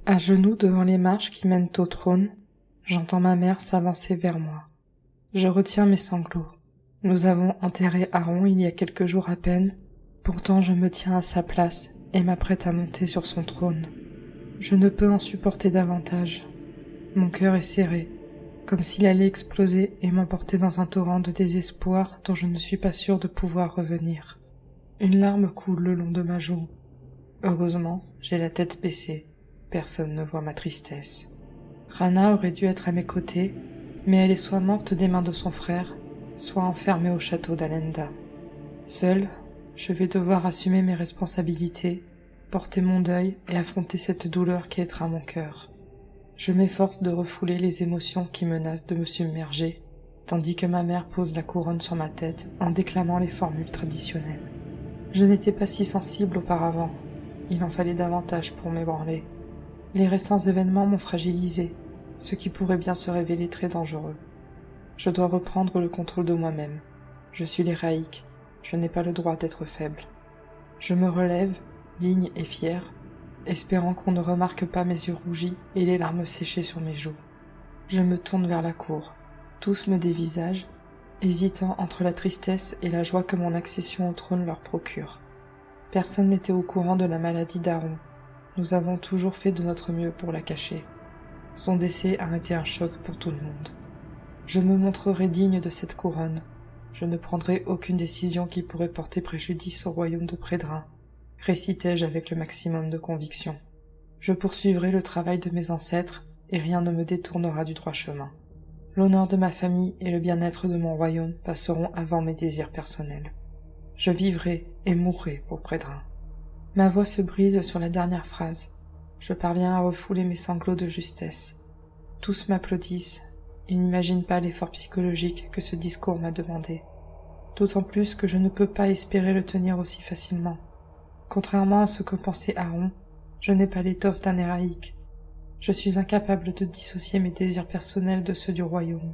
À genoux devant les marches qui mènent au trône, j'entends ma mère s'avancer vers moi. Je retiens mes sanglots. Nous avons enterré Aaron il y a quelques jours à peine, pourtant je me tiens à sa place et m'apprête à monter sur son trône. Je ne peux en supporter davantage. Mon cœur est serré, comme s'il allait exploser et m'emporter dans un torrent de désespoir dont je ne suis pas sûre de pouvoir revenir. Une larme coule le long de ma joue. Heureusement, j'ai la tête baissée. Personne ne voit ma tristesse. Rana aurait dû être à mes côtés, mais elle est soit morte des mains de son frère, soit enfermée au château d'Alenda. Seule, je vais devoir assumer mes responsabilités, porter mon deuil et affronter cette douleur qui étreint mon cœur. Je m'efforce de refouler les émotions qui menacent de me submerger, tandis que ma mère pose la couronne sur ma tête en déclamant les formules traditionnelles. Je n'étais pas si sensible auparavant, il en fallait davantage pour m'ébranler. Les récents événements m'ont fragilisé, ce qui pourrait bien se révéler très dangereux. Je dois reprendre le contrôle de moi-même. Je suis l'héraïque, je n'ai pas le droit d'être faible. Je me relève, digne et fière, espérant qu'on ne remarque pas mes yeux rougis et les larmes séchées sur mes joues. Je me tourne vers la cour. Tous me dévisagent, hésitant entre la tristesse et la joie que mon accession au trône leur procure. Personne n'était au courant de la maladie d'Aaron. Nous avons toujours fait de notre mieux pour la cacher. Son décès a été un choc pour tout le monde. Je me montrerai digne de cette couronne. Je ne prendrai aucune décision qui pourrait porter préjudice au royaume de Prédrin, récitai-je avec le maximum de conviction. Je poursuivrai le travail de mes ancêtres, et rien ne me détournera du droit chemin. L'honneur de ma famille et le bien-être de mon royaume passeront avant mes désirs personnels. Je vivrai et mourrai pour Prédrin. Ma voix se brise sur la dernière phrase. Je parviens à refouler mes sanglots de justesse. Tous m'applaudissent. Ils n'imaginent pas l'effort psychologique que ce discours m'a demandé. D'autant plus que je ne peux pas espérer le tenir aussi facilement. Contrairement à ce que pensait Aaron, je n'ai pas l'étoffe d'un héraïque. Je suis incapable de dissocier mes désirs personnels de ceux du royaume.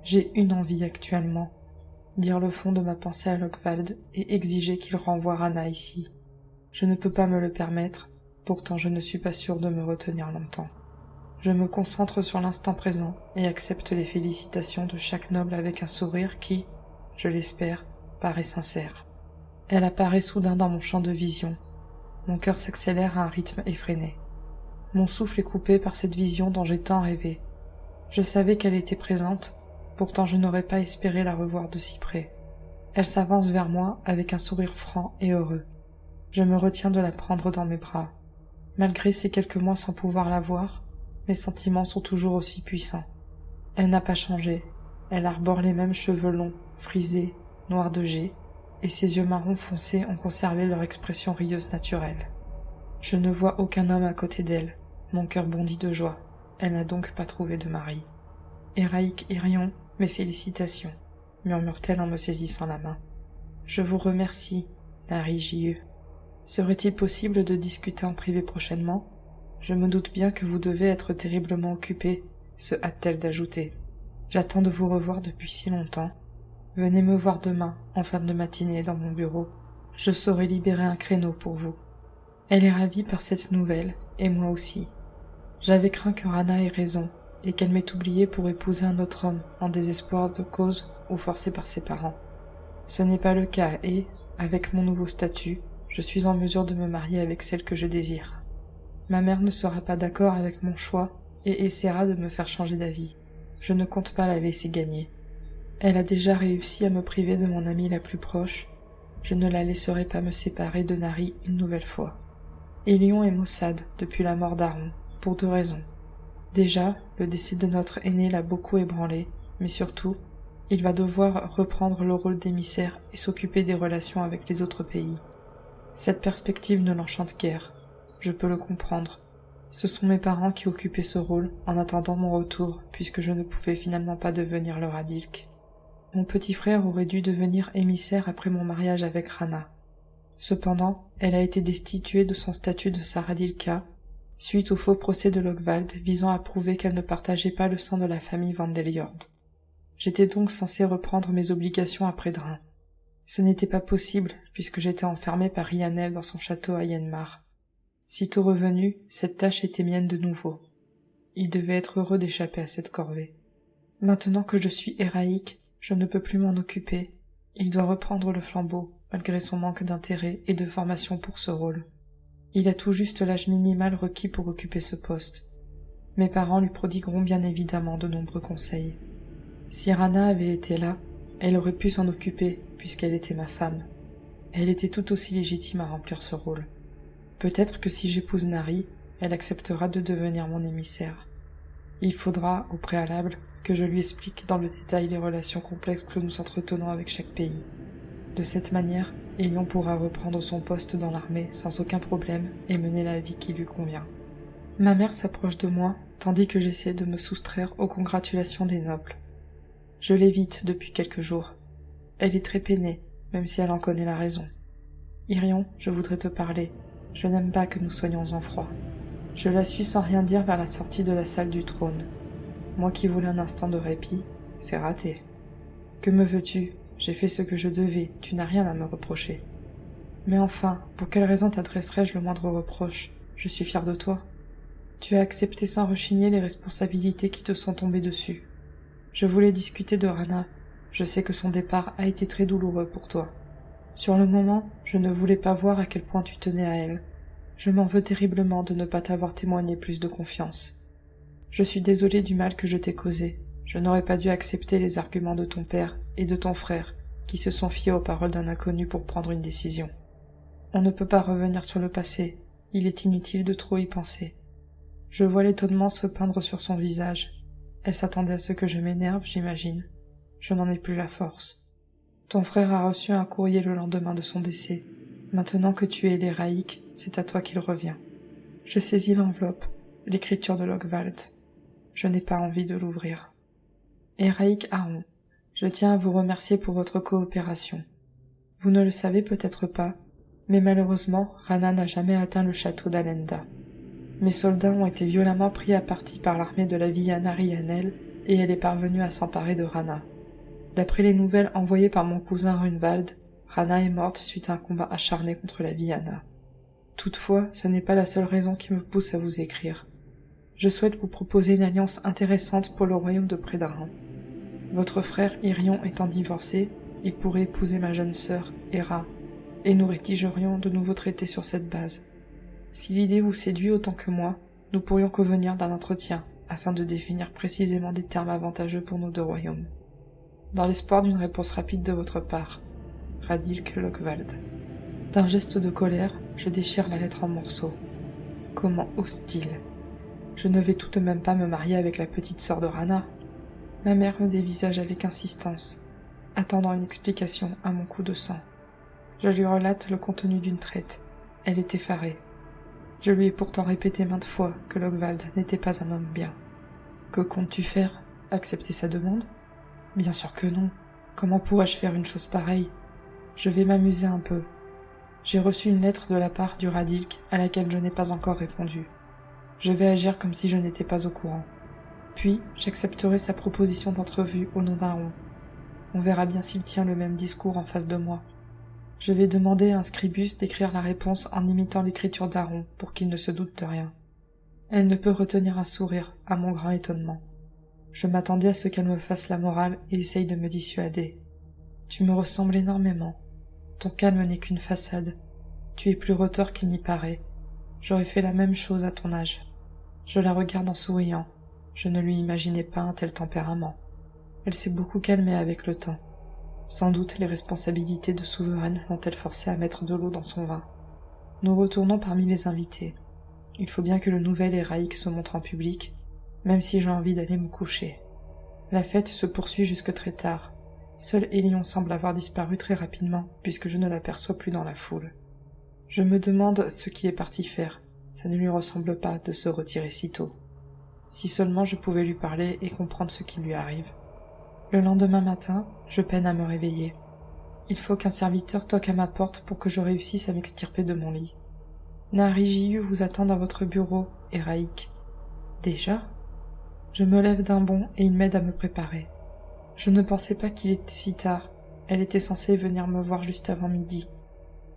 J'ai une envie actuellement, dire le fond de ma pensée à Logvald et exiger qu'il renvoie Rana ici. Je ne peux pas me le permettre, pourtant je ne suis pas sûre de me retenir longtemps. Je me concentre sur l'instant présent et accepte les félicitations de chaque noble avec un sourire qui, je l'espère, paraît sincère. Elle apparaît soudain dans mon champ de vision. Mon cœur s'accélère à un rythme effréné. Mon souffle est coupé par cette vision dont j'ai tant rêvé. Je savais qu'elle était présente, pourtant je n'aurais pas espéré la revoir de si près. Elle s'avance vers moi avec un sourire franc et heureux. Je me retiens de la prendre dans mes bras. Malgré ces quelques mois sans pouvoir la voir, mes sentiments sont toujours aussi puissants. Elle n'a pas changé. Elle arbore les mêmes cheveux longs, frisés, noirs de jais, et ses yeux marron foncés ont conservé leur expression rieuse naturelle. Je ne vois aucun homme à côté d'elle. Mon cœur bondit de joie. Elle n'a donc pas trouvé de mari. Héraïque Irion, mes félicitations, murmure-t-elle en me saisissant la main. Je vous remercie, Nari J.E. Serait-il possible de discuter en privé prochainement? Je me doute bien que vous devez être terriblement occupé, se hâte-t-elle d'ajouter. J'attends de vous revoir depuis si longtemps. Venez me voir demain, en fin de matinée, dans mon bureau. Je saurai libérer un créneau pour vous. Elle est ravie par cette nouvelle, et moi aussi. J'avais craint que Rana ait raison, et qu'elle m'ait oublié pour épouser un autre homme, en désespoir de cause ou forcée par ses parents. Ce n'est pas le cas, et, avec mon nouveau statut, je suis en mesure de me marier avec celle que je désire. Ma mère ne sera pas d'accord avec mon choix, et essaiera de me faire changer d'avis. Je ne compte pas la laisser gagner. Elle a déjà réussi à me priver de mon amie la plus proche. Je ne la laisserai pas me séparer de Nari une nouvelle fois. Élion est maussade depuis la mort d'Aaron, pour 2 raisons. Déjà, le décès de notre aîné l'a beaucoup ébranlé, mais surtout, il va devoir reprendre le rôle d'émissaire et s'occuper des relations avec les autres pays. Cette perspective ne l'enchante guère. Je peux le comprendre. Ce sont mes parents qui occupaient ce rôle en attendant mon retour, puisque je ne pouvais finalement pas devenir leur adilk. Mon petit frère aurait dû devenir émissaire après mon mariage avec Rana. Cependant, elle a été destituée de son statut de Saradilka, suite au faux procès de Logvald visant à prouver qu'elle ne partageait pas le sang de la famille Vandeliord. J'étais donc censé reprendre mes obligations à Prédrin. Ce n'était pas possible, puisque j'étais enfermé par Rhianel dans son château à Yenmar. Sitôt revenu, cette tâche était mienne de nouveau. Il devait être heureux d'échapper à cette corvée. Maintenant que je suis héraïque, je ne peux plus m'en occuper. Il doit reprendre le flambeau, malgré son manque d'intérêt et de formation pour ce rôle. Il a tout juste l'âge minimal requis pour occuper ce poste. Mes parents lui prodigueront bien évidemment de nombreux conseils. Si Rana avait été là, elle aurait pu s'en occuper, puisqu'elle était ma femme. Elle était tout aussi légitime à remplir ce rôle. Peut-être que si j'épouse Nari, elle acceptera de devenir mon émissaire. Il faudra, au préalable, que je lui explique dans le détail les relations complexes que nous entretenons avec chaque pays. De cette manière, Elion pourra reprendre son poste dans l'armée sans aucun problème et mener la vie qui lui convient. Ma mère s'approche de moi, tandis que j'essaie de me soustraire aux congratulations des nobles. Je l'évite depuis quelques jours. Elle est très peinée, même si elle en connaît la raison. Irion, je voudrais te parler. Je n'aime pas que nous soyons en froid. Je la suis sans rien dire vers la sortie de la salle du trône. Moi qui voulais un instant de répit, c'est raté. Que me veux-tu? J'ai fait ce que je devais, tu n'as rien à me reprocher. Mais enfin, pour quelle raison t'adresserais-je le moindre reproche? Je suis fier de toi. Tu as accepté sans rechigner les responsabilités qui te sont tombées dessus. Je voulais discuter de Rana. Je sais que son départ a été très douloureux pour toi. Sur le moment, je ne voulais pas voir à quel point tu tenais à elle. Je m'en veux terriblement de ne pas t'avoir témoigné plus de confiance. Je suis désolée du mal que je t'ai causé. Je n'aurais pas dû accepter les arguments de ton père et de ton frère, qui se sont fiés aux paroles d'un inconnu pour prendre une décision. On ne peut pas revenir sur le passé. Il est inutile de trop y penser. Je vois l'étonnement se peindre sur son visage. Elle s'attendait à ce que je m'énerve, j'imagine. Je n'en ai plus la force. Ton frère a reçu un courrier le lendemain de son décès. Maintenant que tu es l'héraïque, c'est à toi qu'il revient. Je saisis l'enveloppe, l'écriture de Logvald. Je n'ai pas envie de l'ouvrir. Héraïque Aron, je tiens à vous remercier pour votre coopération. Vous ne le savez peut-être pas, mais malheureusement, Rana n'a jamais atteint le château d'Alenda. Mes soldats ont été violemment pris à partie par l'armée de la Villana Rianel et elle est parvenue à s'emparer de Rana. D'après les nouvelles envoyées par mon cousin Runvald, Rana est morte suite à un combat acharné contre la Villana. Toutefois, ce n'est pas la seule raison qui me pousse à vous écrire. Je souhaite vous proposer une alliance intéressante pour le royaume de Prédarin. Votre frère Irion étant divorcé, il pourrait épouser ma jeune sœur, Hera, et nous rédigerions de nouveaux traités sur cette base. Si l'idée vous séduit autant que moi, nous pourrions convenir d'un entretien, afin de définir précisément des termes avantageux pour nos deux royaumes. Dans l'espoir d'une réponse rapide de votre part, Radilk Logvald. D'un geste de colère, je déchire la lettre en morceaux. Comment ose-t-il? Je ne vais tout de même pas me marier avec la petite sœur de Rana. Ma mère me dévisage avec insistance, attendant une explication à mon coup de sang. Je lui relate le contenu d'une traite. Elle est effarée. Je lui ai pourtant répété maintes fois que Logvald n'était pas un homme bien. Que comptes-tu faire? Accepter sa demande? Bien sûr que non. Comment pourrais-je faire une chose pareille? Je vais m'amuser un peu. J'ai reçu une lettre de la part du Radilk à laquelle je n'ai pas encore répondu. Je vais agir comme si je n'étais pas au courant. Puis, j'accepterai sa proposition d'entrevue au nom d'Aron. On verra bien s'il tient le même discours en face de moi. Je vais demander à un scribus d'écrire la réponse en imitant l'écriture d'Aron pour qu'il ne se doute de rien. Elle ne peut retenir un sourire, à mon grand étonnement. Je m'attendais à ce qu'elle me fasse la morale et essaye de me dissuader. Tu me ressembles énormément. Ton calme n'est qu'une façade. Tu es plus retors qu'il n'y paraît. J'aurais fait la même chose à ton âge. Je la regarde en souriant. Je ne lui imaginais pas un tel tempérament. Elle s'est beaucoup calmée avec le temps. Sans doute les responsabilités de souveraine l'ont-elles forcée à mettre de l'eau dans son vin. Nous retournons parmi les invités. Il faut bien que le nouvel héraïque se montre en public, même si j'ai envie d'aller me coucher. La fête se poursuit jusque très tard. Seul Elion semble avoir disparu très rapidement, puisque je ne l'aperçois plus dans la foule. Je me demande ce qu'il est parti faire. Ça ne lui ressemble pas de se retirer si tôt. Si seulement je pouvais lui parler et comprendre ce qui lui arrive. Le lendemain matin, je peine à me réveiller. Il faut qu'un serviteur toque à ma porte pour que je réussisse à m'extirper de mon lit. Nari vous attend dans votre bureau, héraïque. Déjà? Je me lève d'un bond et il m'aide à me préparer. Je ne pensais pas qu'il était si tard. Elle était censée venir me voir juste avant midi.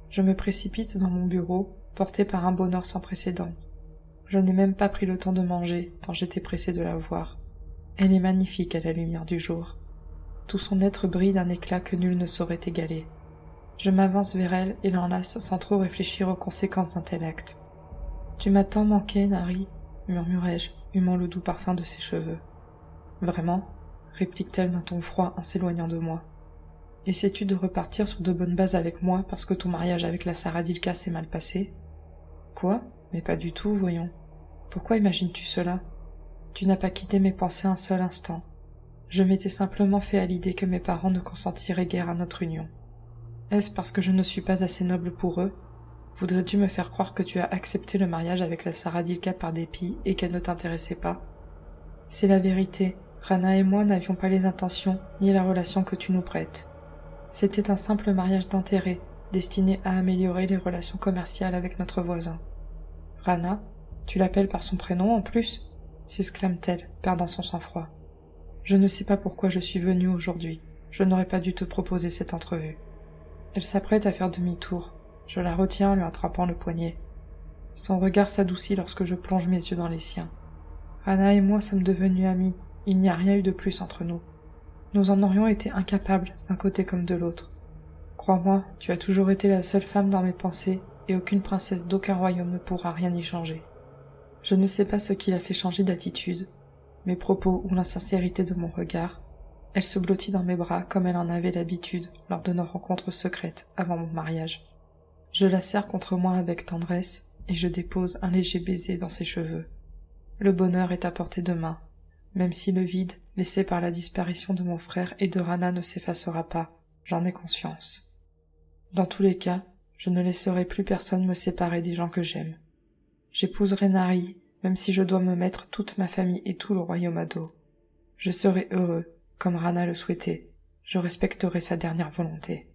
Je me précipite dans mon bureau, portée par un bonheur sans précédent. Je n'ai même pas pris le temps de manger, tant j'étais pressé de la voir. Elle est magnifique à la lumière du jour. Tout son être brille d'un éclat que nul ne saurait égaler. Je m'avance vers elle et l'enlace sans trop réfléchir aux conséquences d'un tel acte. « Tu m'as tant manqué, Nari » murmurai-je, humant le doux parfum de ses cheveux. « Vraiment » réplique-t-elle d'un ton froid en s'éloignant de moi. « Essaies-tu de repartir sur de bonnes bases avec moi parce que ton mariage avec la Saradilka s'est mal passé ?»« Quoi ? Mais pas du tout, voyons. Pourquoi imagines-tu cela ? Tu n'as pas quitté mes pensées un seul instant. Je m'étais simplement fait à l'idée que mes parents ne consentiraient guère à notre union. Est-ce parce que je ne suis pas assez noble pour eux ? Voudrais-tu me faire croire que tu as accepté le mariage avec la Saradilka par dépit et qu'elle ne t'intéressait pas ? C'est la vérité, Rana et moi n'avions pas les intentions ni la relation que tu nous prêtes. C'était un simple mariage d'intérêt, destiné à améliorer les relations commerciales avec notre voisin. Rana, tu l'appelles par son prénom en plus ? S'exclame-t-elle, perdant son sang-froid. Je ne sais pas pourquoi je suis venue aujourd'hui. Je n'aurais pas dû te proposer cette entrevue. Elle s'apprête à faire demi-tour. Je la retiens en lui attrapant le poignet. Son regard s'adoucit lorsque je plonge mes yeux dans les siens. Rana et moi sommes devenus amis. Il n'y a rien eu de plus entre nous. Nous en aurions été incapables, d'un côté comme de l'autre. Crois-moi, tu as toujours été la seule femme dans mes pensées, et aucune princesse d'aucun royaume ne pourra rien y changer. Je ne sais pas ce qui l'a fait changer d'attitude, mes propos ou l'insincérité de mon regard. Elle se blottit dans mes bras comme elle en avait l'habitude lors de nos rencontres secrètes avant mon mariage. Je la serre contre moi avec tendresse et je dépose un léger baiser dans ses cheveux. Le bonheur est à portée de main, même si le vide laissé par la disparition de mon frère et de Rana ne s'effacera pas, j'en ai conscience. Dans tous les cas, je ne laisserai plus personne me séparer des gens que j'aime. J'épouserai Nari, même si je dois me mettre toute ma famille et tout le royaume à dos. Je serai heureux, comme Rana le souhaitait. Je respecterai sa dernière volonté.